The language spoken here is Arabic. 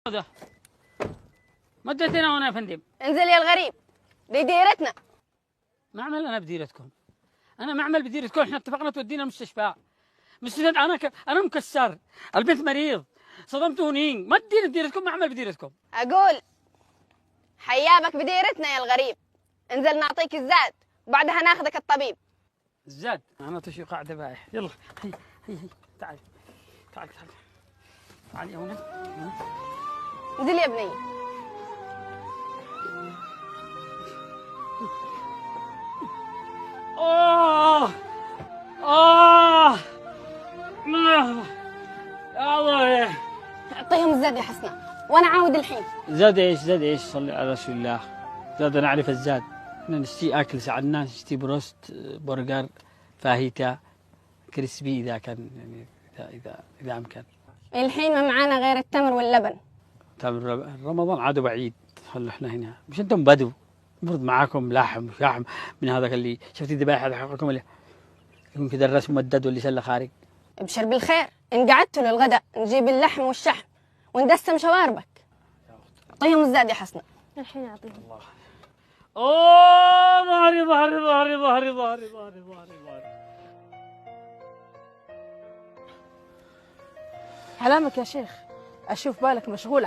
هذا مدتنا هنا يا فندم. انزل يا الغريب، دي ديرتنا. معمل انا بديرتكم، انا معمل بديرتكم. احنا اتفقنا تودينا المستشفى. مستشفى انا مكسر، البنت مريض، صدمت هنين. ما تدير بديرتكم، معمل بديرتكم. اقول حيابك بديرتنا يا الغريب. انزل نعطيك الزاد وبعدها ناخذك الطبيب. الزاد انا تشي قاعده بايح. يلا هي هي تعال تعال تعال تعال يا ولد. انزل يا بني. آه آه يا الله. اعطيهم الزاد يا حسنة وانا عاود الحين. زاد ايش؟ زاد ايش؟ صلي على رسول الله. زاد انا اعرف الزاد. احنا نشتي اكل ساعدنا، نشتي بروست، برجر، فاهيتا، كريسبي اذا كان يعني اذا امكن. الحين ما معانا غير التمر واللبن. تمر رمضان عاد بعيد. خلوا احنا هنا، مش انتم بدو؟ المفروض معاكم لحم من هذاك اللي شفتي الذبائح هذا حقكم اللي يكون كذا الراس ممدد واللي سله خارج. ابشر بالخير، ان قعدتوا للغداء نجيب اللحم والشحم وندسم شواربك. اعطيهم الزاد يا حسنة. الحين اعطيهم. الله. اوه ظهري ظهري ظهري ظهري ظهري ظهري ظهري. حلامك يا شيخ، اشوف بالك مشغول.